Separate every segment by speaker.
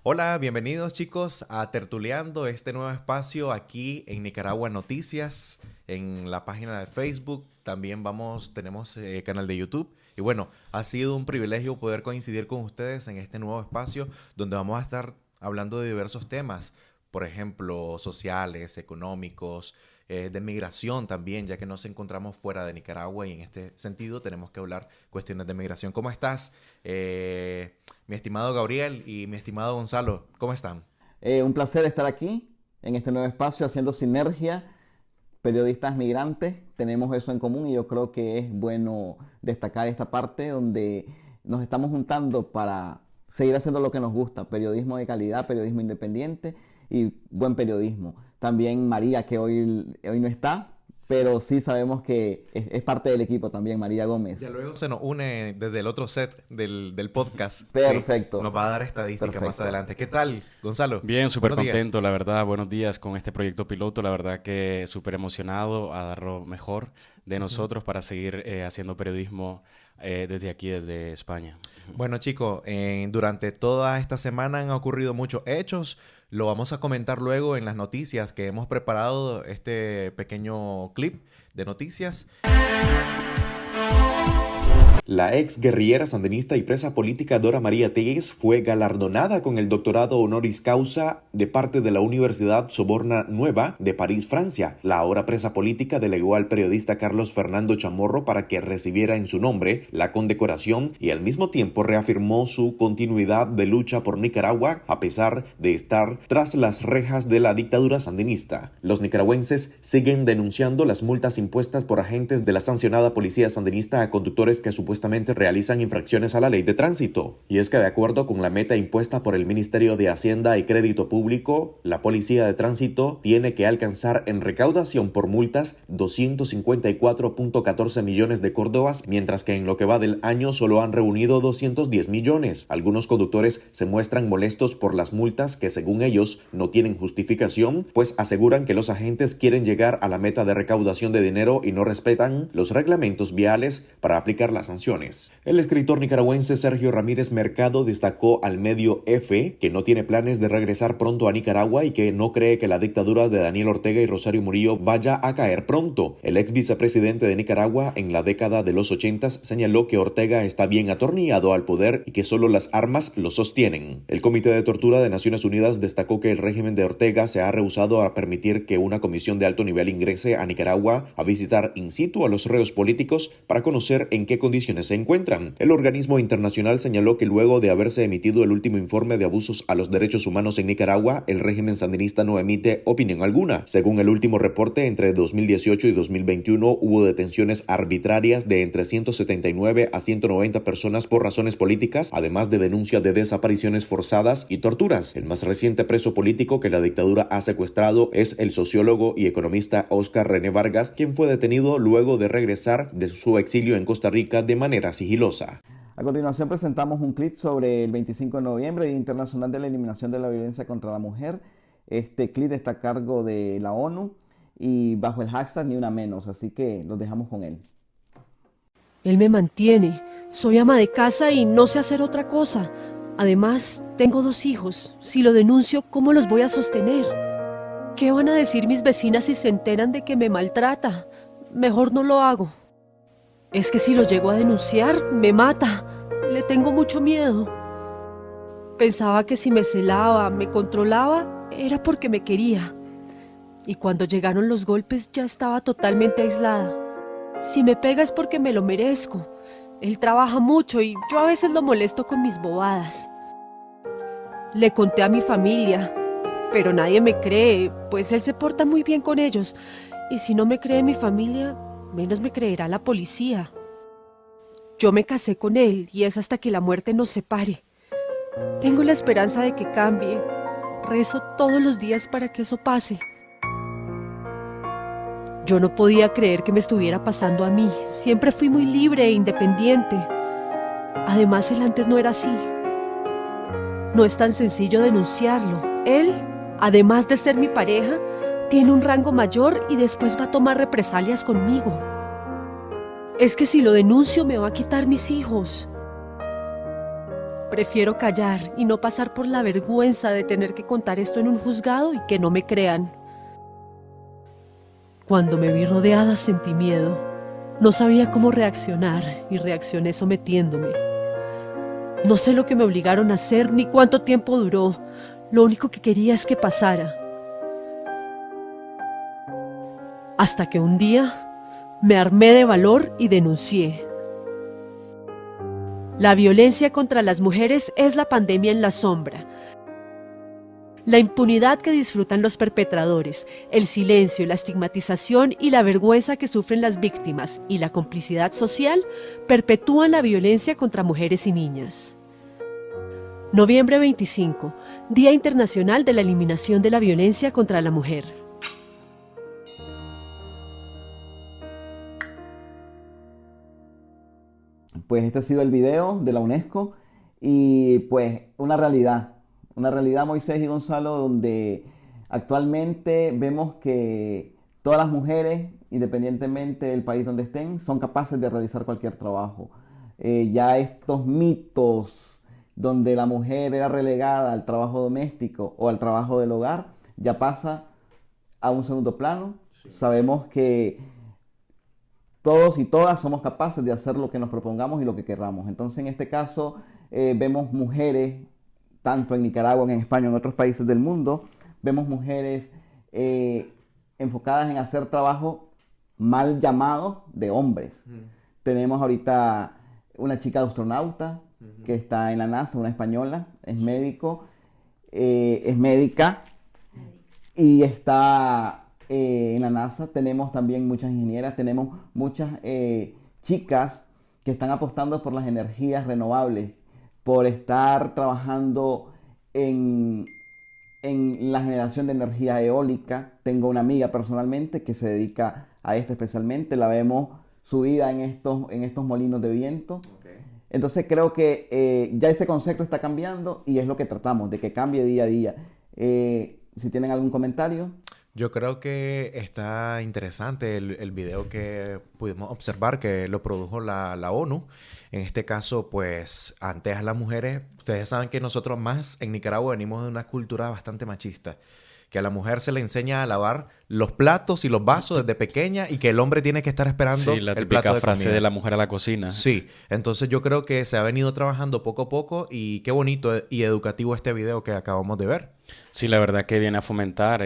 Speaker 1: Hola, bienvenidos chicos a Tertuleando, este nuevo espacio aquí en Nicaragua Noticias, en la página de Facebook, también tenemos canal de YouTube. Y bueno, ha sido un privilegio poder coincidir con ustedes en este nuevo espacio donde vamos a estar hablando de diversos temas, por ejemplo, sociales, económicos, de migración también, ya que nos encontramos fuera de Nicaragua y en este sentido tenemos que hablar cuestiones de migración. ¿Cómo estás, mi estimado Gabriel y mi estimado Gonzalo? ¿Cómo están?
Speaker 2: Un placer estar aquí en este nuevo espacio haciendo sinergia. Periodistas migrantes, tenemos eso en común y yo creo que es bueno destacar esta parte donde nos estamos juntando para seguir haciendo lo que nos gusta, periodismo de calidad, periodismo independiente y buen periodismo. También María, que hoy no está, pero sí sabemos que es parte del equipo también, María Gómez.
Speaker 1: Ya luego se nos une desde el otro set del podcast.
Speaker 2: Perfecto.
Speaker 1: Sí, nos va a dar estadística más adelante. ¿Qué tal, Gonzalo?
Speaker 3: Bien, súper
Speaker 1: Buenos días.
Speaker 3: contento, la verdad. Buenos días con este proyecto piloto. La verdad que súper emocionado a dar lo mejor de nosotros para seguir haciendo periodismo desde aquí, desde España.
Speaker 1: Bueno, chicos, durante toda esta semana han ocurrido muchos hechos. Lo vamos a comentar luego en las noticias que hemos preparado este pequeño clip de noticias. La ex guerrillera sandinista y presa política Dora María Tellez fue galardonada con el doctorado honoris causa de parte de la Universidad Sorbona Nueva de París, Francia. La ahora presa política delegó al periodista Carlos Fernando Chamorro para que recibiera en su nombre la condecoración y al mismo tiempo reafirmó su continuidad de lucha por Nicaragua a pesar de estar tras las rejas de la dictadura sandinista. Los nicaragüenses siguen denunciando las multas impuestas por agentes de la sancionada policía sandinista a conductores que supuestamente realizan infracciones a la ley de tránsito. Y es que de acuerdo con la meta impuesta por el Ministerio de Hacienda y Crédito Público, la Policía de Tránsito tiene que alcanzar en recaudación por multas 254.14 millones de córdobas, mientras que en lo que va del año solo han reunido 210 millones. Algunos conductores se muestran molestos por las multas que según ellos no tienen justificación, pues aseguran que los agentes quieren llegar a la meta de recaudación de dinero y no respetan los reglamentos viales para aplicar las sanciones. El escritor nicaragüense Sergio Ramírez Mercado destacó al medio F que no tiene planes de regresar pronto a Nicaragua y que no cree que la dictadura de Daniel Ortega y Rosario Murillo vaya a caer pronto. El ex vicepresidente de Nicaragua en la década de los 80 señaló que Ortega está bien atornillado al poder y que solo las armas lo sostienen. El Comité de Tortura de Naciones Unidas destacó que el régimen de Ortega se ha rehusado a permitir que una comisión de alto nivel ingrese a Nicaragua a visitar in situ a los reos políticos para conocer en qué condiciones se encuentran. El organismo internacional señaló que luego de haberse emitido el último informe de abusos a los derechos humanos en Nicaragua, el régimen sandinista no emite opinión alguna. Según el último reporte, entre 2018 y 2021 hubo detenciones arbitrarias de entre 179 a 190 personas por razones políticas, además de denuncias de desapariciones forzadas y torturas. El más reciente preso político que la dictadura ha secuestrado es el sociólogo y economista Óscar René Vargas, quien fue detenido luego de regresar de su exilio en Costa Rica de manera sigilosa.
Speaker 2: A continuación presentamos un clip sobre el 25 de noviembre, Día Internacional de la Eliminación de la Violencia contra la Mujer. Este clip está a cargo de la ONU y bajo el hashtag Ni Una Menos, así que los dejamos con él.
Speaker 4: Él me mantiene, soy ama de casa y no sé hacer otra cosa. Además, tengo 2 hijos. Si lo denuncio, ¿cómo los voy a sostener? ¿Qué van a decir mis vecinas si se enteran de que me maltrata? Mejor no lo hago. Es que si lo llego a denunciar, me mata. Le tengo mucho miedo. Pensaba que si me celaba, me controlaba, era porque me quería. Y cuando llegaron los golpes ya estaba totalmente aislada. Si me pega es porque me lo merezco. Él trabaja mucho y yo a veces lo molesto con mis bobadas. Le conté a mi familia, pero nadie me cree, pues él se porta muy bien con ellos. Y si no me cree mi familia, menos me creerá la policía. Yo me casé con él y es hasta que la muerte nos separe. Tengo la esperanza de que cambie. Rezo todos los días para que eso pase. Yo no podía creer que me estuviera pasando a mí. Siempre fui muy libre e independiente. Además, él antes no era así. No es tan sencillo denunciarlo. Él, además de ser mi pareja, tiene un rango mayor y después va a tomar represalias conmigo. Es que si lo denuncio me va a quitar mis hijos. Prefiero callar y no pasar por la vergüenza de tener que contar esto en un juzgado y que no me crean. Cuando me vi rodeada sentí miedo. No sabía cómo reaccionar y reaccioné sometiéndome. No sé lo que me obligaron a hacer ni cuánto tiempo duró. Lo único que quería es que pasara. Hasta que un día me armé de valor y denuncié. La violencia contra las mujeres es la pandemia en la sombra. La impunidad que disfrutan los perpetradores, el silencio, la estigmatización y la vergüenza que sufren las víctimas y la complicidad social perpetúan la violencia contra mujeres y niñas. Noviembre 25, Día Internacional de la Eliminación de la Violencia contra la Mujer.
Speaker 2: Pues este ha sido el video de la UNESCO y pues una realidad, Moisés y Gonzalo, donde actualmente vemos que todas las mujeres, independientemente del país donde estén, son capaces de realizar cualquier trabajo. Ya estos mitos donde la mujer era relegada al trabajo doméstico o al trabajo del hogar, ya pasa a un segundo plano. Sí. Sabemos que todos y todas somos capaces de hacer lo que nos propongamos y lo que querramos. Entonces, en este caso, vemos mujeres, tanto en Nicaragua, en España, en otros países del mundo, vemos mujeres enfocadas en hacer trabajo mal llamado de hombres. Tenemos ahorita una chica astronauta que está en la NASA, una española, es médico, es médica y está en la NASA. Tenemos también muchas ingenieras, tenemos muchas chicas que están apostando por las energías renovables, por estar trabajando en la generación de energía eólica. Tengo una amiga personalmente que se dedica a esto especialmente, la vemos subida en estos molinos de viento. Okay. Entonces creo que ya ese concepto está cambiando y es lo que tratamos, de que cambie día a día. Si tienen algún comentario.
Speaker 5: Yo creo que está interesante el video que pudimos observar, que lo produjo la ONU. En este caso, pues, antes a las mujeres, ustedes saben que nosotros más en Nicaragua venimos de una cultura bastante machista, que a la mujer se le enseña a lavar los platos y los vasos desde pequeña y que el hombre tiene que estar esperando
Speaker 3: sí, la
Speaker 5: el plato de
Speaker 3: frase
Speaker 5: comida.
Speaker 3: De la mujer a la cocina.
Speaker 5: Sí, entonces yo creo que se ha venido trabajando poco a poco y qué bonito y educativo este video que acabamos de ver.
Speaker 3: Sí, la verdad que viene a fomentar y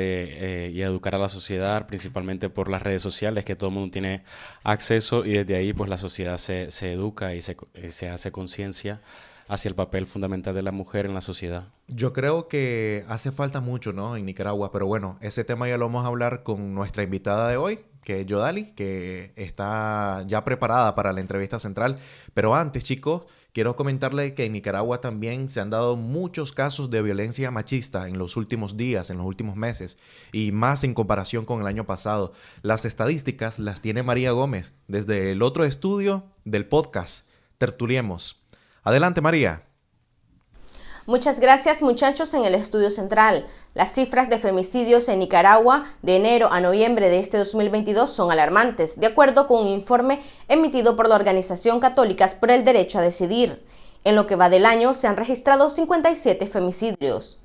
Speaker 3: a educar a la sociedad, principalmente por las redes sociales, que todo el mundo tiene acceso y desde ahí pues la sociedad se educa y se hace conciencia hacia el papel fundamental de la mujer en la sociedad.
Speaker 5: Yo creo que hace falta mucho, ¿no?, en Nicaragua, pero bueno, ese tema ya lo vamos a hablar con nuestra invitada de hoy, que es Yodali, que está ya preparada para la entrevista central. Pero antes, chicos, quiero comentarles que en Nicaragua también se han dado muchos casos de violencia machista en los últimos días, en los últimos meses, y más en comparación con el año pasado. Las estadísticas las tiene María Gómez desde el otro estudio del podcast Tertuliemos. Adelante, María.
Speaker 6: Muchas gracias, muchachos. En el estudio central, las cifras de femicidios en Nicaragua de enero a noviembre de este 2022 son alarmantes, de acuerdo con un informe emitido por la Organización Católicas por el Derecho a Decidir. En lo que va del año se han registrado 57 femicidios.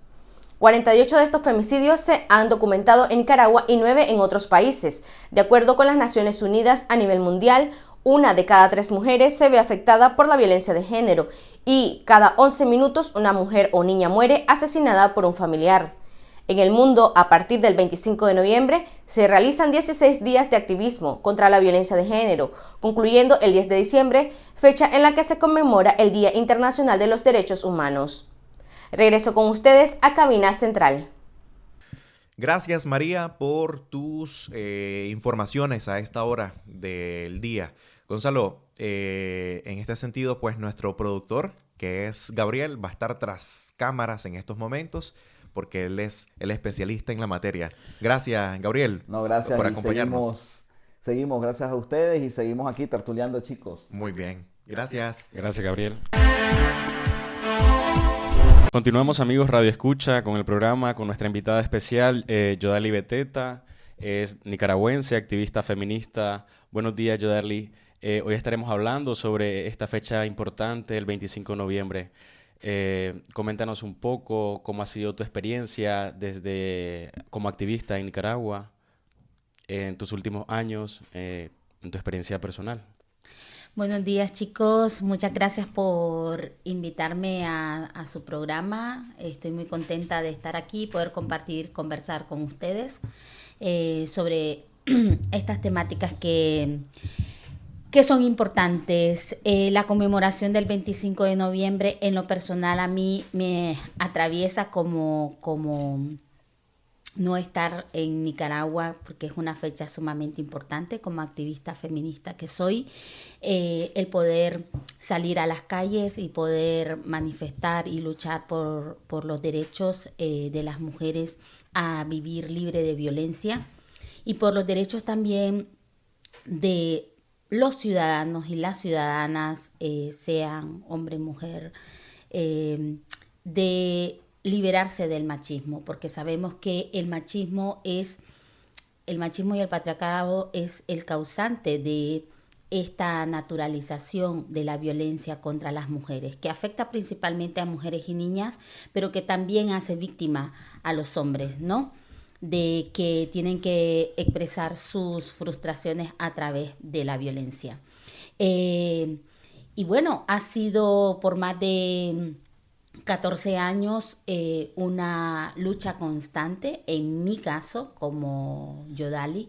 Speaker 6: 48 de estos femicidios se han documentado en Nicaragua y 9 en otros países. De acuerdo con las Naciones Unidas, a nivel mundial, 1 de cada 3 mujeres se ve afectada por la violencia de género y cada 11 minutos una mujer o niña muere asesinada por un familiar. En el mundo, a partir del 25 de noviembre, se realizan 16 días de activismo contra la violencia de género, concluyendo el 10 de diciembre, fecha en la que se conmemora el Día Internacional de los Derechos Humanos. Regreso con ustedes a Cabina Central.
Speaker 5: Gracias, María, por tus informaciones a esta hora del día. Gonzalo, en este sentido, pues nuestro productor, que es Gabriel, va a estar tras cámaras en estos momentos porque él es el especialista en la materia. Gracias, Gabriel,
Speaker 2: gracias,
Speaker 5: por acompañarnos.
Speaker 2: Seguimos, gracias a ustedes y seguimos aquí tertuleando, chicos.
Speaker 5: Muy bien, gracias.
Speaker 3: Gracias, Gabriel. Continuamos, amigos Radio Escucha, con el programa, con nuestra invitada especial, Yodali Beteta. Es nicaragüense, activista feminista. Buenos días, Yodali. Hoy estaremos hablando sobre esta fecha importante, el 25 de noviembre. Coméntanos un poco cómo ha sido tu experiencia como activista en Nicaragua en tus últimos años, en tu experiencia personal.
Speaker 7: Buenos días, chicos. Muchas gracias por invitarme a su programa. Estoy muy contenta de estar aquí, poder conversar con ustedes sobre estas temáticas que son importantes. La conmemoración del 25 de noviembre, en lo personal, a mí me atraviesa como no estar en Nicaragua, porque es una fecha sumamente importante como activista feminista que soy. El poder salir a las calles y poder manifestar y luchar por los derechos de las mujeres a vivir libre de violencia, y por los derechos también de los ciudadanos y las ciudadanas, sean hombre, mujer, de liberarse del machismo, porque sabemos que el machismo y el patriarcado es el causante de esta naturalización de la violencia contra las mujeres, que afecta principalmente a mujeres y niñas, pero que también hace víctima a los hombres, ¿no? De que tienen que expresar sus frustraciones a través de la violencia. Y bueno, ha sido por más de 14 años una lucha constante, en mi caso, como Yodali,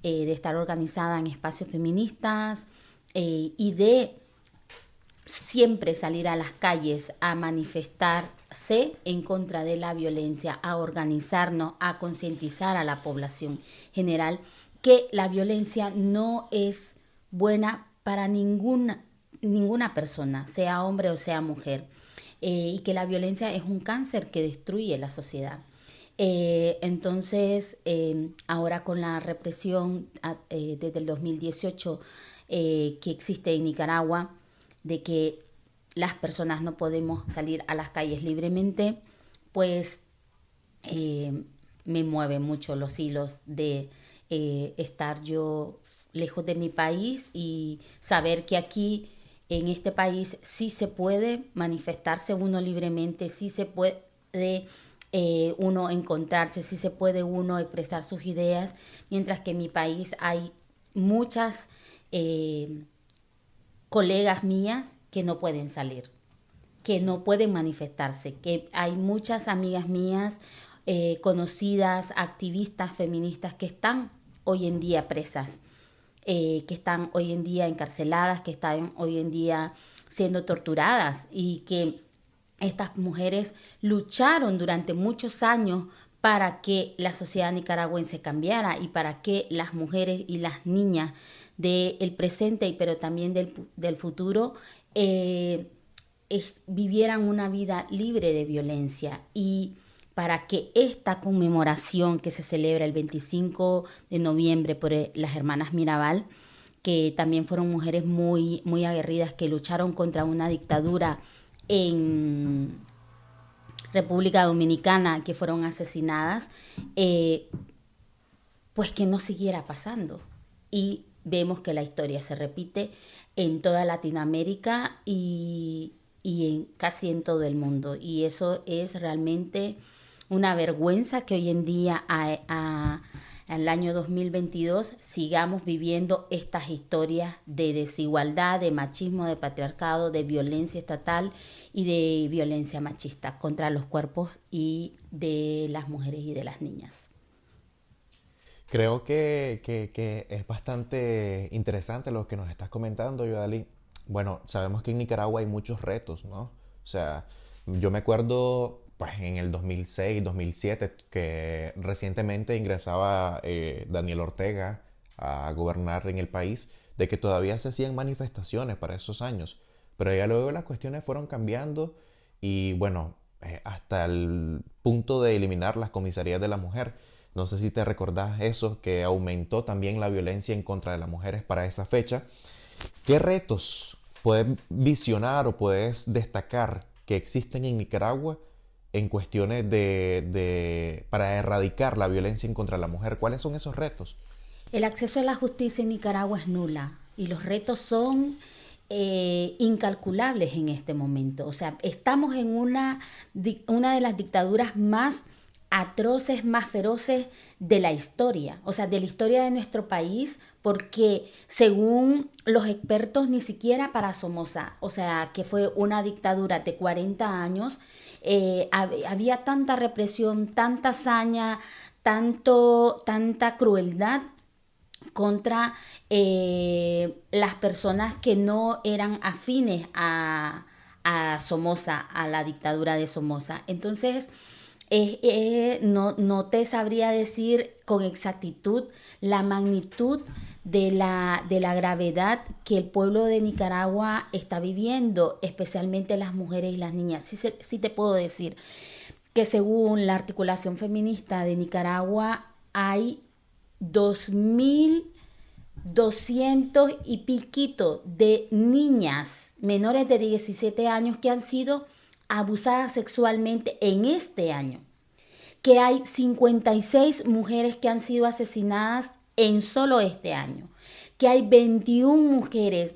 Speaker 7: de estar organizada en espacios feministas y de siempre salir a las calles a manifestarse en contra de la violencia, a organizarnos, a concientizar a la población general que la violencia no es buena para ninguna persona, sea hombre o sea mujer, y que la violencia es un cáncer que destruye la sociedad. Entonces, ahora con la represión desde el 2018 que existe en Nicaragua, de que las personas no podemos salir a las calles libremente, pues me mueven mucho los hilos de estar yo lejos de mi país y saber que aquí en este país sí se puede manifestarse uno libremente, sí se puede uno encontrarse, sí se puede uno expresar sus ideas, mientras que en mi país hay muchas colegas mías que no pueden salir, que no pueden manifestarse, que hay muchas amigas mías, conocidas, activistas feministas que están hoy en día presas, que están hoy en día encarceladas, que están hoy en día siendo torturadas, y que estas mujeres lucharon durante muchos años para que la sociedad nicaragüense cambiara y para que las mujeres y las niñas del presente, pero también del futuro, vivieran una vida libre de violencia. Y para que esta conmemoración que se celebra el 25 de noviembre por las hermanas Mirabal, que también fueron mujeres muy, muy aguerridas, que lucharon contra una dictadura en República Dominicana, que fueron asesinadas, pues que no siguiera pasando. Y vemos que la historia se repite en toda Latinoamérica y casi en todo el mundo. Y eso es realmente una vergüenza, que hoy en día, en el año 2022, sigamos viviendo estas historias de desigualdad, de machismo, de patriarcado, de violencia estatal y de violencia machista contra los cuerpos y de las mujeres y de las niñas.
Speaker 5: Creo que es bastante interesante lo que nos estás comentando, Yodali. Bueno, sabemos que en Nicaragua hay muchos retos, ¿no? O sea, yo me acuerdo pues en el 2006, 2007, que recientemente ingresaba Daniel Ortega a gobernar en el país, de que todavía se hacían manifestaciones para esos años. Pero ya luego las cuestiones fueron cambiando y bueno, hasta el punto de eliminar las comisarías de la mujer. No sé si te recordás eso, que aumentó también la violencia en contra de las mujeres para esa fecha. ¿Qué retos puedes visionar o puedes destacar que existen en Nicaragua en cuestiones para erradicar la violencia en contra de la mujer? ¿Cuáles son esos retos?
Speaker 7: El acceso a la justicia en Nicaragua es nula y los retos son incalculables en este momento. O sea, estamos en una de las dictaduras más atroces, más feroces de la historia, o sea, de la historia de nuestro país, porque según los expertos, ni siquiera para Somoza, o sea, que fue una dictadura de 40 años, había tanta represión, tanta hazaña, tanta crueldad contra las personas que no eran afines a Somoza, a la dictadura de Somoza. Entonces, no te sabría decir con exactitud la magnitud de la gravedad que el pueblo de Nicaragua está viviendo, especialmente las mujeres y las niñas. Sí te puedo decir que según la articulación feminista de Nicaragua hay 2.200 y piquito de niñas menores de 17 años que han sido abusadas sexualmente en este año, que hay 56 mujeres que han sido asesinadas en solo este año, que hay 21 mujeres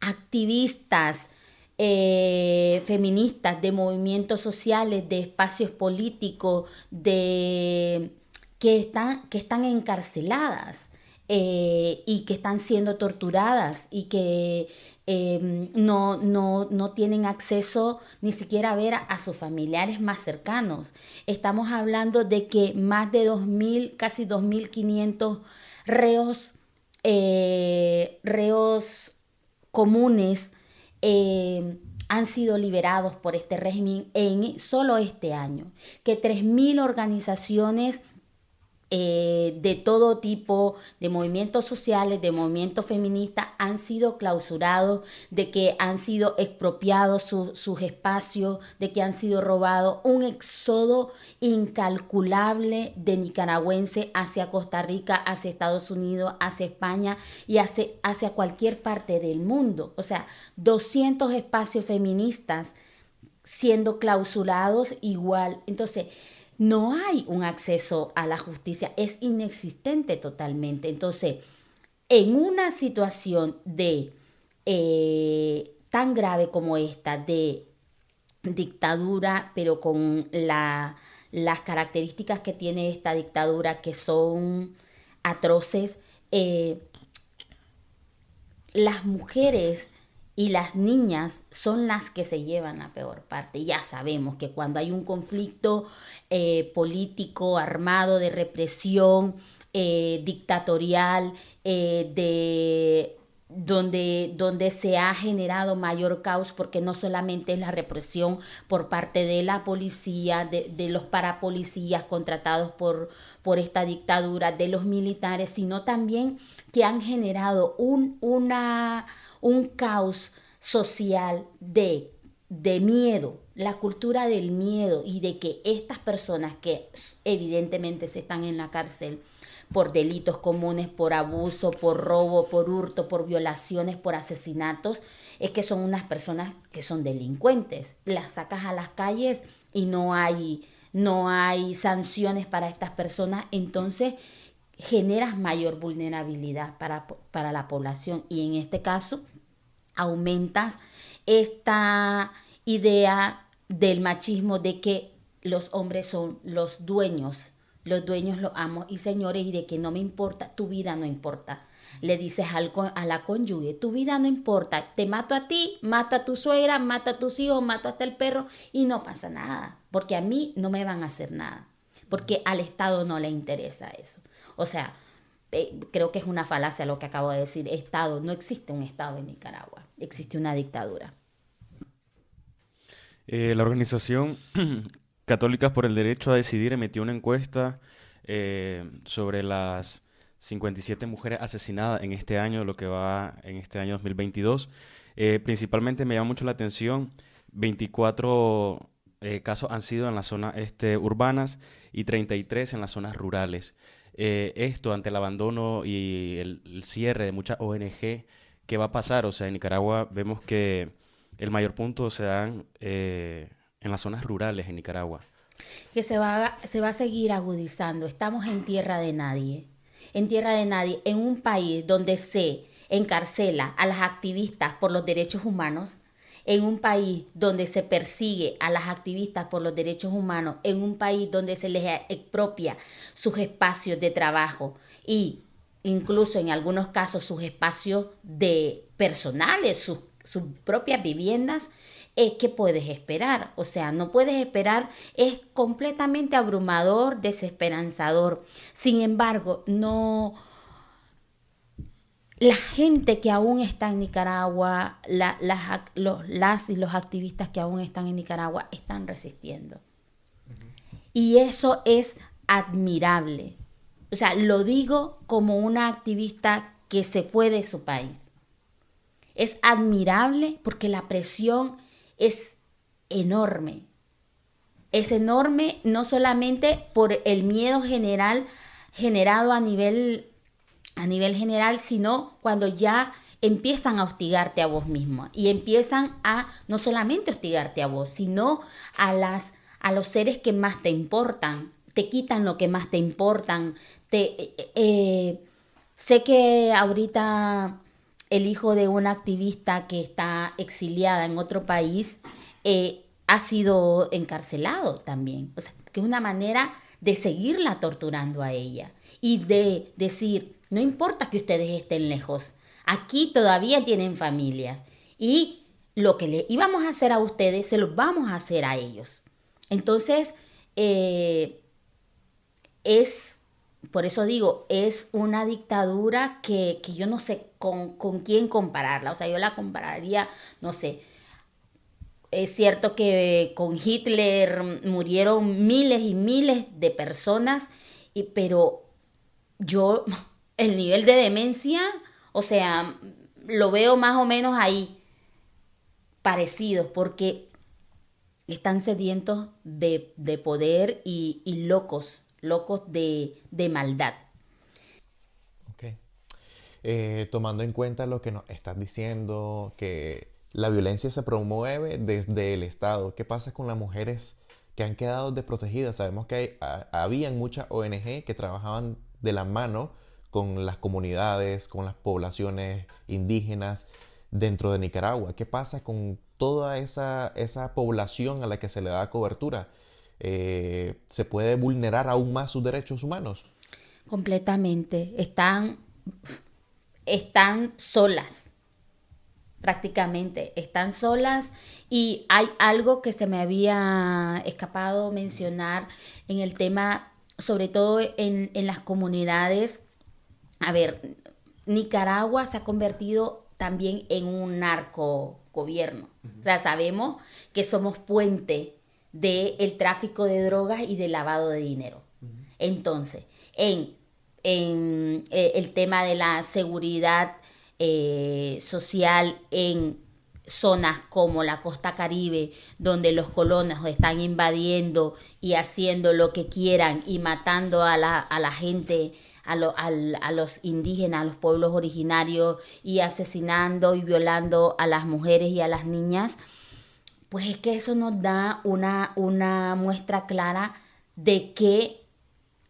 Speaker 7: activistas feministas, de movimientos sociales, de espacios políticos, que están encarceladas y que están siendo torturadas y que no tienen acceso ni siquiera a ver a sus familiares más cercanos. Estamos hablando de que más de 2.000, casi 2.500 reos comunes han sido liberados por este régimen en solo este año, que 3.000 organizaciones de todo tipo, de movimientos sociales, de movimientos feministas, han sido clausurados, de que han sido expropiados sus espacios, de que han sido robados, un éxodo incalculable de nicaragüenses hacia Costa Rica, hacia Estados Unidos, hacia España y hacia cualquier parte del mundo. O sea, 200 espacios feministas siendo clausurados igual. Entonces, no hay un acceso a la justicia, es inexistente totalmente. Entonces, en una situación tan grave como esta, de dictadura, pero con las características que tiene esta dictadura, que son atroces, las mujeres y las niñas son las que se llevan la peor parte. Ya sabemos que cuando hay un conflicto político, armado, de represión, dictatorial, donde se ha generado mayor caos, porque no solamente es la represión por parte de la policía, de los parapolicías contratados por esta dictadura, de los militares, sino también que han generado un caos social de miedo, la cultura del miedo, y de que estas personas que evidentemente se están en la cárcel por delitos comunes, por abuso, por robo, por hurto, por violaciones, por asesinatos, es que son unas personas que son delincuentes. Las sacas a las calles y no hay sanciones para estas personas, entonces generas mayor vulnerabilidad para la población, y en este caso aumentas esta idea del machismo de que los hombres son los dueños, los amos y señores, y de que no me importa, tu vida no importa. Le dices a la cónyuge, tu vida no importa, te mato a ti, mato a tu suegra, mato a tus hijos, mato hasta el perro y no pasa nada, porque a mí no me van a hacer nada, porque al Estado no le interesa eso. O sea, creo que es una falacia lo que acabo de decir. Estado, no existe un Estado en Nicaragua, existe una dictadura.
Speaker 3: La organización Católicas por el Derecho a Decidir emitió una encuesta sobre las 57 mujeres asesinadas en este año, lo que va en este año 2022. Principalmente me llama mucho la atención, 24 casos han sido en las zonas urbanas y 33 en las zonas rurales. Esto ante el abandono y el cierre de muchas ONG, ¿qué va a pasar? O sea, en Nicaragua vemos que el mayor punto se dan en las zonas rurales en Nicaragua.
Speaker 7: Que se va a seguir agudizando. Estamos en tierra de nadie, en un país donde se encarcela a las activistas por los derechos humanos, en un país donde se persigue a las activistas por los derechos humanos, en un país donde se les expropia sus espacios de trabajo y incluso en algunos casos sus espacios personales, sus propias viviendas, ¿qué puedes esperar? O sea, no puedes esperar, es completamente abrumador, desesperanzador. Sin embargo, no... La gente que aún está en Nicaragua, las y los activistas que aún están en Nicaragua están resistiendo. Y eso es admirable. O sea, lo digo como una activista que se fue de su país. Es admirable porque la presión es enorme. Es enorme no solamente por el miedo generado a nivel general, sino cuando ya empiezan a hostigarte a vos mismo y empiezan a no solamente hostigarte a vos, sino a los seres que más te importan, te quitan lo que más te importan. Sé que ahorita el hijo de una activista que está exiliada en otro país ha sido encarcelado también. O sea, que es una manera de seguirla torturando a ella y de decir, no importa que ustedes estén lejos, aquí todavía tienen familias y lo que le íbamos a hacer a ustedes se lo vamos a hacer a ellos. Entonces, por eso digo, es una dictadura que yo no sé con quién compararla. O sea, yo la compararía, no sé, es cierto que con Hitler murieron miles y miles de personas, pero el nivel de demencia, o sea, lo veo más o menos ahí, parecidos, porque están sedientos de poder y locos de maldad.
Speaker 5: Ok. Tomando en cuenta lo que nos estás diciendo, que la violencia se promueve desde el Estado, ¿qué pasa con las mujeres que han quedado desprotegidas? Sabemos que habían muchas ONG que trabajaban de la mano con las comunidades, con las poblaciones indígenas dentro de Nicaragua. ¿Qué pasa con toda esa población a la que se le da cobertura? ¿Se puede vulnerar aún más sus derechos humanos?
Speaker 7: Completamente. Están solas, prácticamente. Están solas y hay algo que se me había escapado mencionar en el tema, sobre todo en las comunidades. A ver, Nicaragua se ha convertido también en un narcogobierno. O sea, sabemos que somos puente del tráfico de drogas y del lavado de dinero. Entonces, en el tema de la seguridad social en zonas como la costa Caribe, donde los colonos están invadiendo y haciendo lo que quieran y matando a la gente, a los indígenas, a los pueblos originarios, y asesinando y violando a las mujeres y a las niñas, pues es que eso nos da una muestra clara de que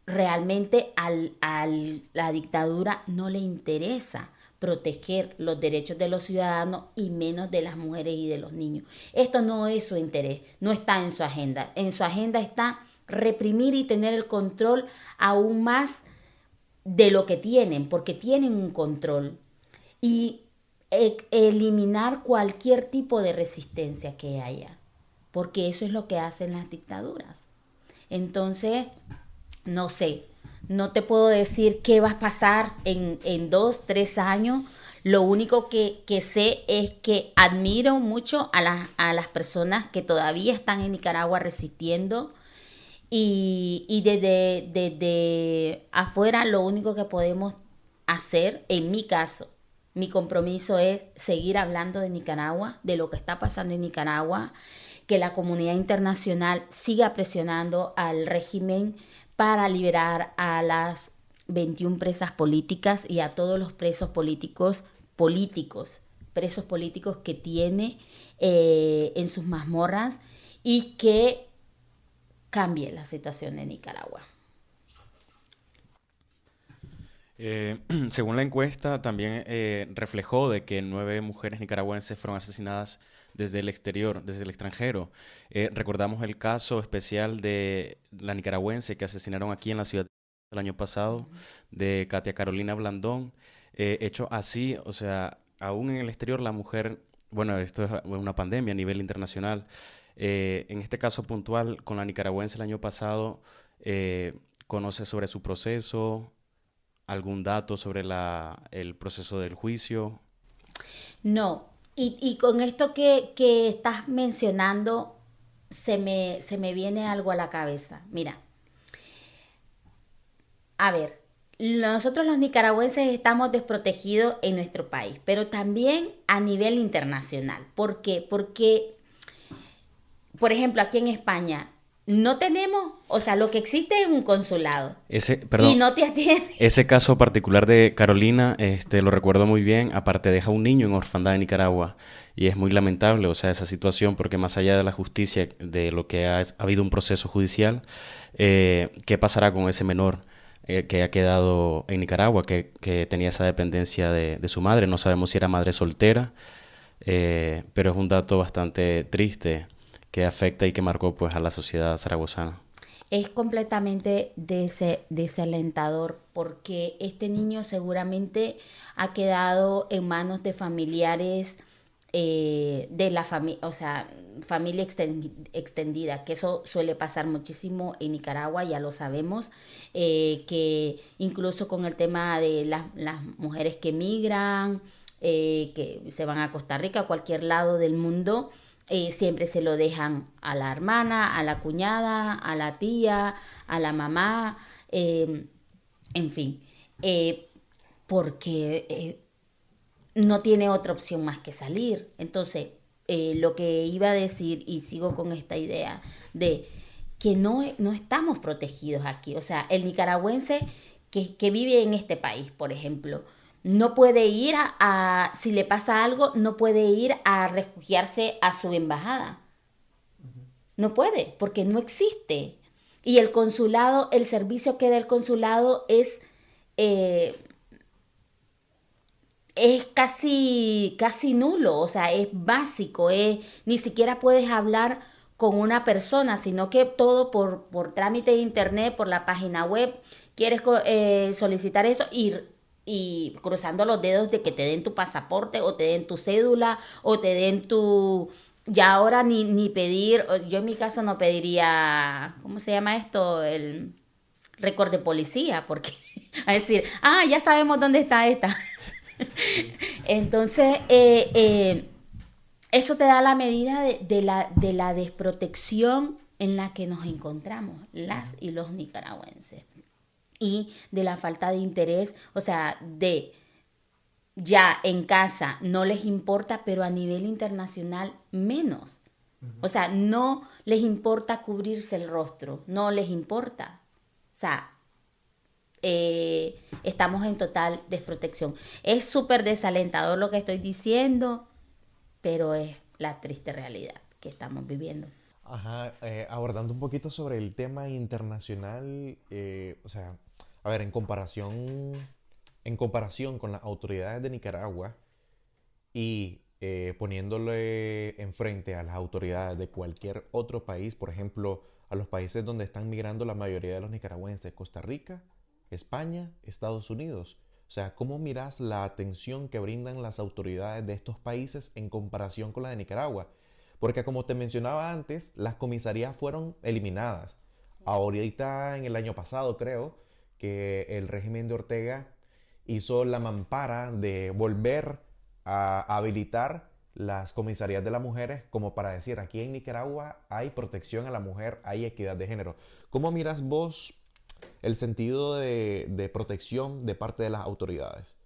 Speaker 7: realmente a la dictadura no le interesa proteger los derechos de los ciudadanos y menos de las mujeres y de los niños. Esto no es su interés, no está en su agenda. En su agenda está reprimir y tener el control aún más de lo que tienen, porque tienen un control, y eliminar cualquier tipo de resistencia que haya, porque eso es lo que hacen las dictaduras. Entonces, no sé, no te puedo decir qué va a pasar en 2, 3 años. Lo único que sé es que admiro mucho a las personas que todavía están en Nicaragua resistiendo, y desde afuera lo único que podemos hacer, en mi caso, mi compromiso es seguir hablando de Nicaragua, de lo que está pasando en Nicaragua, que la comunidad internacional siga presionando al régimen para liberar a las 21 presas políticas y a todos los presos políticos que tiene en sus mazmorras, y que cambie la situación de Nicaragua.
Speaker 3: Según la encuesta, también reflejó de que 9 mujeres nicaragüenses fueron asesinadas desde el exterior, desde el extranjero. Recordamos el caso especial de la nicaragüense que asesinaron aquí en la ciudad el año pasado, de Katia Carolina Blandón. Hecho así, o sea, aún en el exterior la mujer, bueno, esto es una pandemia a nivel internacional. En este caso puntual, con la nicaragüense el año pasado, ¿conoce sobre su proceso? ¿Algún dato sobre el proceso del juicio?
Speaker 7: No, y con esto que estás mencionando, se me viene algo a la cabeza. Mira, a ver, nosotros los nicaragüenses estamos desprotegidos en nuestro país, pero también a nivel internacional. ¿Por qué? Porque, por ejemplo, aquí en España no tenemos, o sea, lo que existe es un consulado.
Speaker 3: Perdón,
Speaker 7: y no te atienden.
Speaker 3: ese caso particular de Carolina, lo recuerdo muy bien. Aparte, deja un niño en orfandad en Nicaragua y es muy lamentable, o sea, esa situación, porque más allá de la justicia, de lo que ha habido un proceso judicial, ¿qué pasará con ese menor que ha quedado en Nicaragua, que tenía esa dependencia de su madre? No sabemos si era madre soltera, pero es un dato bastante triste que afecta y que marcó pues a la sociedad zaragozana.
Speaker 7: Es completamente desalentador, porque este niño seguramente ha quedado en manos de familiares de la familia, o sea, familia extendida, que eso suele pasar muchísimo en Nicaragua, ya lo sabemos, que incluso con el tema de las mujeres que migran, que se van a Costa Rica, a cualquier lado del mundo, siempre se lo dejan a la hermana, a la cuñada, a la tía, a la mamá, en fin, porque no tiene otra opción más que salir. Entonces, lo que iba a decir, y sigo con esta idea, de que no estamos protegidos aquí. O sea, el nicaragüense que vive en este país, por ejemplo, no puede ir si le pasa algo, no puede ir a refugiarse a su embajada. No puede, porque no existe. Y el consulado, el servicio que da el consulado es casi nulo, o sea, es básico, ni siquiera puedes hablar con una persona, sino que todo por trámite de internet, por la página web, quieres solicitar eso y cruzando los dedos de que te den tu pasaporte o te den tu cédula o te den tu... Ya ahora ni pedir, yo en mi caso no pediría, ¿cómo se llama esto? El récord de policía, porque a decir, ya sabemos dónde está esta. Entonces, eso te da la medida de la desprotección en la que nos encontramos las y los nicaragüenses. Y de la falta de interés, o sea, de ya en casa no les importa, pero a nivel internacional menos. O sea, no les importa cubrirse el rostro, no les importa. O sea, estamos en total desprotección. Es súper desalentador lo que estoy diciendo, pero es la triste realidad que estamos viviendo.
Speaker 5: Ajá, abordando un poquito sobre el tema internacional, o sea, a ver, en comparación con las autoridades de Nicaragua y poniéndole enfrente a las autoridades de cualquier otro país, por ejemplo, a los países donde están migrando la mayoría de los nicaragüenses, Costa Rica, España, Estados Unidos. O sea, ¿cómo miras la atención que brindan las autoridades de estos países en comparación con la de Nicaragua? Porque como te mencionaba antes, las comisarías fueron eliminadas. Sí. Ahorita, en el año pasado, creo, que el régimen de Ortega hizo la mampara de volver a habilitar las comisarías de las mujeres como para decir, aquí en Nicaragua hay protección a la mujer, hay equidad de género. ¿Cómo miras vos el sentido de protección de parte de las autoridades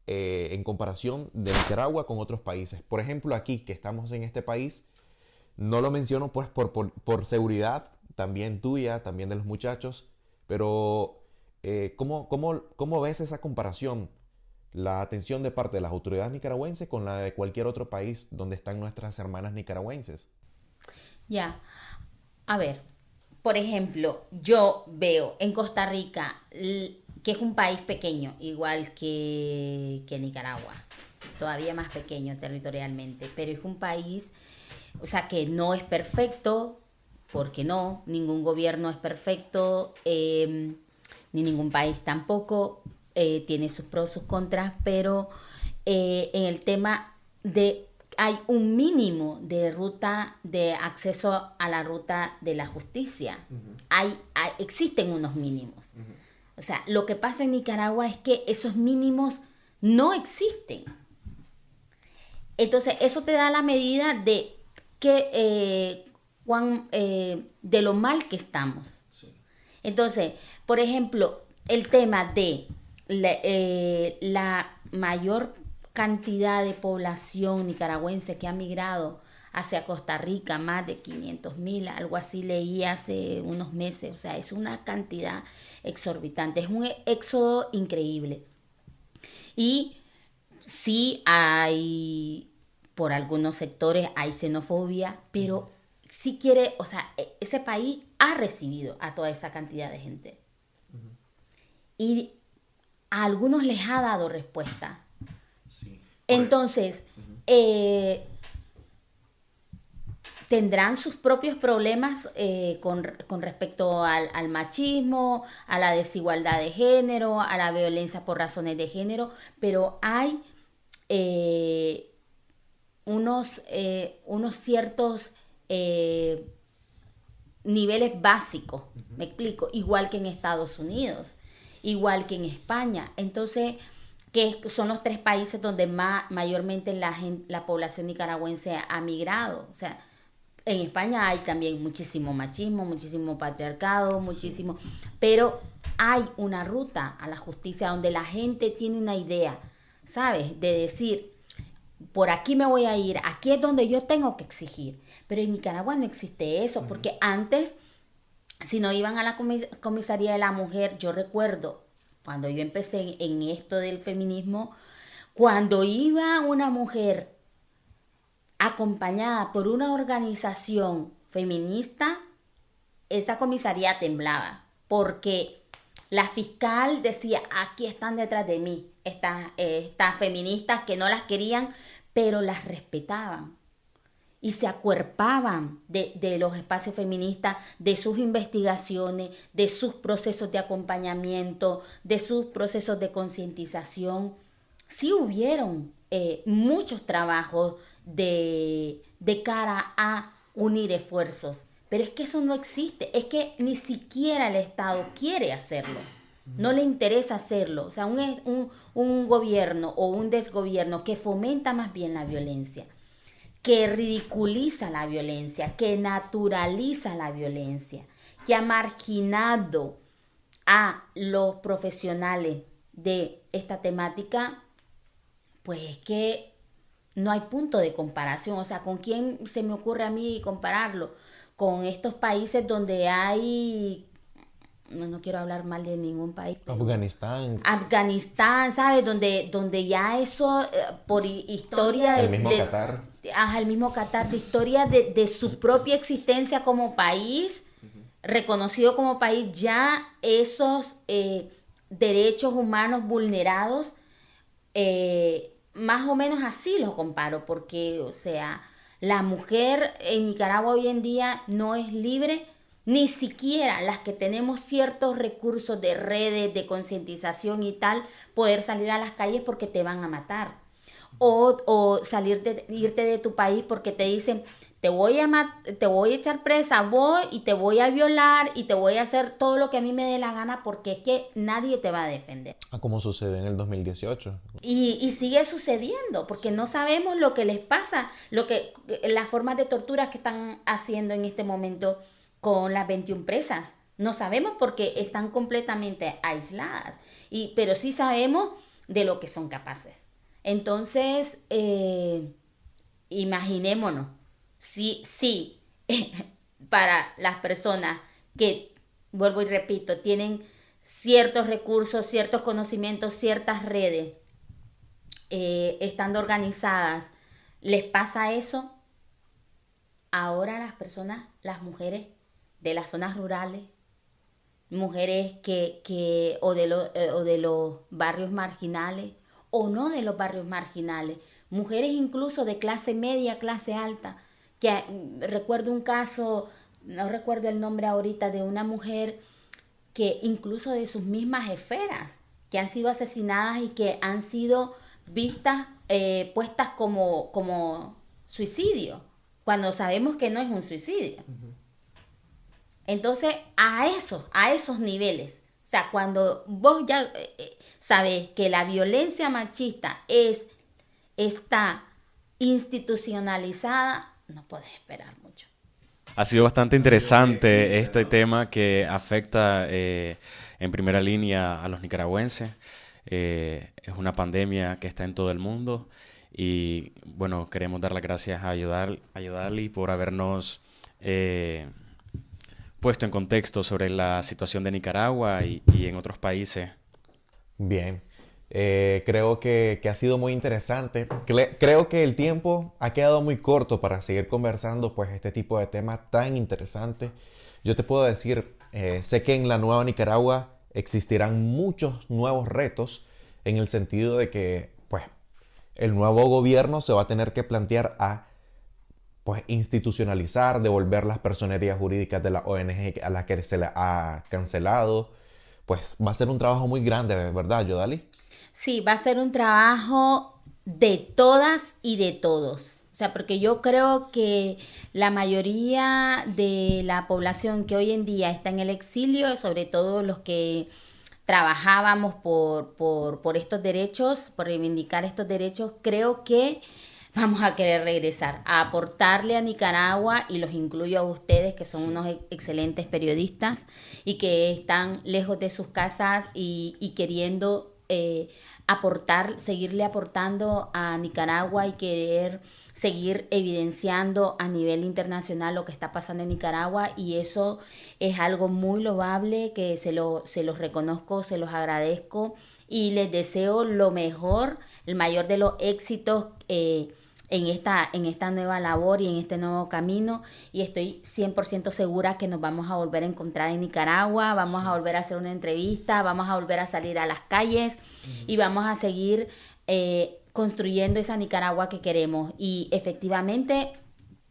Speaker 5: en comparación de Nicaragua con otros países? Por ejemplo, aquí que estamos en este país, no lo menciono pues por seguridad, también tuya, también de los muchachos, pero ¿cómo ves esa comparación? La atención de parte de las autoridades nicaragüenses con la de cualquier otro país donde están nuestras hermanas nicaragüenses.
Speaker 7: Ya, a ver, por ejemplo, yo veo en Costa Rica que es un país pequeño, igual que Nicaragua, todavía más pequeño territorialmente, pero es un país, o sea, que no es perfecto, porque no, ningún gobierno es perfecto, ni ningún país tampoco, tiene sus pros, sus contras, pero en el tema de hay un mínimo de ruta de acceso a la ruta de la justicia. Existen unos mínimos. O sea, lo que pasa en Nicaragua es que esos mínimos no existen. Entonces, eso te da la medida de que de lo mal que estamos. Sí. Entonces, por ejemplo, el tema de la mayor cantidad de población nicaragüense que ha migrado hacia Costa Rica, más de 500,000, algo así leí hace unos meses, o sea, es una cantidad exorbitante, es un éxodo increíble. Y sí hay, por algunos sectores hay xenofobia, pero sí quiere, o sea, ese país ha recibido a toda esa cantidad de gente. Y a algunos les ha dado respuesta. Sí. Entonces, tendrán sus propios problemas con respecto al machismo, a la desigualdad de género, a la violencia por razones de género, pero hay unos ciertos niveles básicos, me explico, igual que en Estados Unidos, igual que en España. Entonces, que son los 3 países donde mayormente la población nicaragüense ha migrado. O sea, en España hay también muchísimo machismo, muchísimo patriarcado, muchísimo... Sí. Pero hay una ruta a la justicia donde la gente tiene una idea, ¿sabes? De decir, por aquí me voy a ir, aquí es donde yo tengo que exigir. Pero en Nicaragua no existe eso, porque antes, si no iban a la comisaría de la mujer, yo recuerdo, cuando yo empecé en esto del feminismo, cuando iba una mujer acompañada por una organización feminista, esa comisaría temblaba, porque la fiscal decía, aquí están detrás de mí, estas feministas que no las querían, pero las respetaban. Y se acuerpaban de los espacios feministas, de sus investigaciones, de sus procesos de acompañamiento, de sus procesos de concientización. Sí hubieron muchos trabajos de cara a unir esfuerzos, pero es que eso no existe, es que ni siquiera el Estado quiere hacerlo, no le interesa hacerlo. O sea, un gobierno o un desgobierno que fomenta más bien la violencia, que ridiculiza la violencia, que naturaliza la violencia, que ha marginado a los profesionales de esta temática, pues es que no hay punto de comparación. O sea, ¿con quién se me ocurre a mí compararlo? Con estos países donde hay... No quiero hablar mal de ningún país. Afganistán, ¿sabes? Donde ya eso, por historia...
Speaker 5: El mismo Qatar.
Speaker 7: El mismo Qatar, de historia de su propia existencia como país, reconocido como país, ya esos derechos humanos vulnerados, más o menos así los comparo, porque, o sea, la mujer en Nicaragua hoy en día no es libre, ni siquiera las que tenemos ciertos recursos de redes, de concientización y tal, poder salir a las calles porque te van a matar. O irte de tu país porque te dicen, te voy a echar presa, voy y te voy a violar y te voy a hacer todo lo que a mí me dé la gana, porque es que nadie te va a defender.
Speaker 5: Como sucede en el 2018.
Speaker 7: Y sigue sucediendo, porque no sabemos lo que les pasa, las formas de tortura que están haciendo en este momento con las 21 presas. No sabemos porque están completamente aisladas, pero sí sabemos de lo que son capaces. Entonces, imaginémonos, sí, para las personas que, vuelvo y repito, tienen ciertos recursos, ciertos conocimientos, ciertas redes, estando organizadas, les pasa eso. Ahora las personas, las mujeres de las zonas rurales, mujeres o de los barrios marginales, o no de los barrios marginales, mujeres incluso de clase media, clase alta, que recuerdo un caso, no recuerdo el nombre ahorita, de una mujer que incluso de sus mismas esferas, que han sido asesinadas y que han sido vistas, puestas como suicidio, cuando sabemos que no es un suicidio. Entonces, a esos niveles, o sea, cuando vos ya sabes que la violencia machista está institucionalizada, no podés esperar mucho.
Speaker 3: Ha sido bastante interesante este tema que afecta en primera línea a los nicaragüenses. Es una pandemia que está en todo el mundo y, bueno, queremos dar las gracias a Yodali por habernos puesto en contexto sobre la situación de Nicaragua y en otros países.
Speaker 5: Bien. Creo que ha sido muy interesante. Creo que el tiempo ha quedado muy corto para seguir conversando pues este tipo de temas tan interesantes. Yo te puedo decir, sé que en la nueva Nicaragua existirán muchos nuevos retos en el sentido de que pues el nuevo gobierno se va a tener que plantear a pues institucionalizar, devolver las personerías jurídicas de la ONG a las que se le ha cancelado. Pues va a ser un trabajo muy grande, ¿verdad, Yodali?
Speaker 7: Sí, va a ser un trabajo de todas y de todos. O sea, porque yo creo que la mayoría de la población que hoy en día está en el exilio, sobre todo los que trabajábamos por estos derechos, por reivindicar estos derechos, creo que vamos a querer regresar, a aportarle a Nicaragua, y los incluyo a ustedes, que son unos excelentes periodistas y que están lejos de sus casas y queriendo seguirle aportando a Nicaragua y querer seguir evidenciando a nivel internacional lo que está pasando en Nicaragua, y eso es algo muy loable, que se los reconozco, se los agradezco y les deseo lo mejor, el mayor de los éxitos en esta nueva labor y en este nuevo camino, y estoy 100% segura que nos vamos a volver a encontrar en Nicaragua, vamos a volver a hacer una entrevista, vamos a volver a salir a las calles y vamos a seguir construyendo esa Nicaragua que queremos. Y efectivamente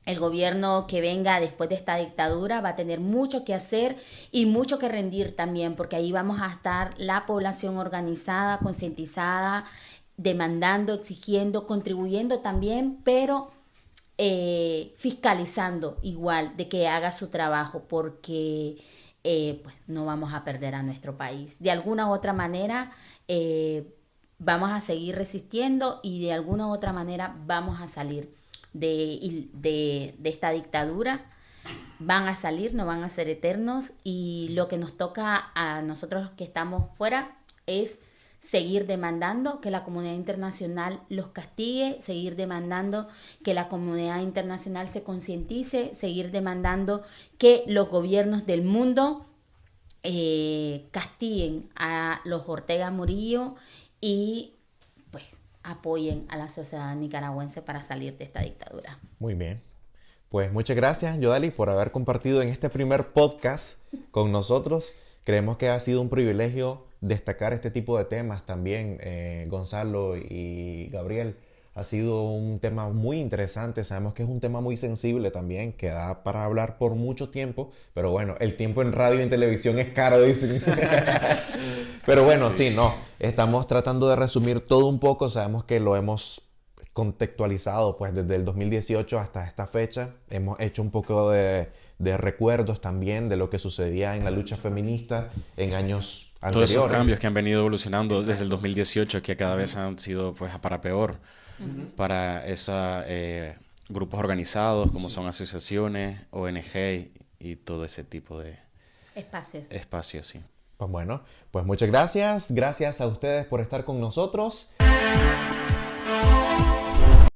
Speaker 7: el gobierno que venga después de esta dictadura va a tener mucho que hacer y mucho que rendir también, porque ahí vamos a estar la población organizada, concientizada, demandando, exigiendo, contribuyendo también, pero fiscalizando igual de que haga su trabajo, porque pues no vamos a perder a nuestro país. De alguna u otra manera vamos a seguir resistiendo y de alguna u otra manera vamos a salir de esta dictadura. Van a salir, no van a ser eternos, y lo que nos toca a nosotros los que estamos fuera es seguir demandando que la comunidad internacional los castigue, seguir demandando que la comunidad internacional se concientice, seguir demandando que los gobiernos del mundo castiguen a los Ortega Murillo y pues apoyen a la sociedad nicaragüense para salir de esta dictadura.
Speaker 5: Muy bien. Pues muchas gracias, Yodali, por haber compartido en este primer podcast con nosotros. Creemos que ha sido un privilegio destacar este tipo de temas también. Gonzalo y Gabriel, ha sido un tema muy interesante. Sabemos que es un tema muy sensible también, que da para hablar por mucho tiempo, pero bueno, el tiempo en radio y en televisión es caro, dicen. Pero bueno, sí, no, estamos tratando de resumir todo un poco. Sabemos que lo hemos contextualizado pues desde el 2018 hasta esta fecha. Hemos hecho un poco de recuerdos también de lo que sucedía en la lucha feminista en años anteriores.
Speaker 3: Todos esos cambios que han venido evolucionando desde el 2018, que cada vez han sido pues para peor, para esos grupos organizados como son asociaciones, ONG y todo ese tipo de espacios, sí.
Speaker 5: Pues bueno, pues muchas gracias. Gracias a ustedes por estar con nosotros.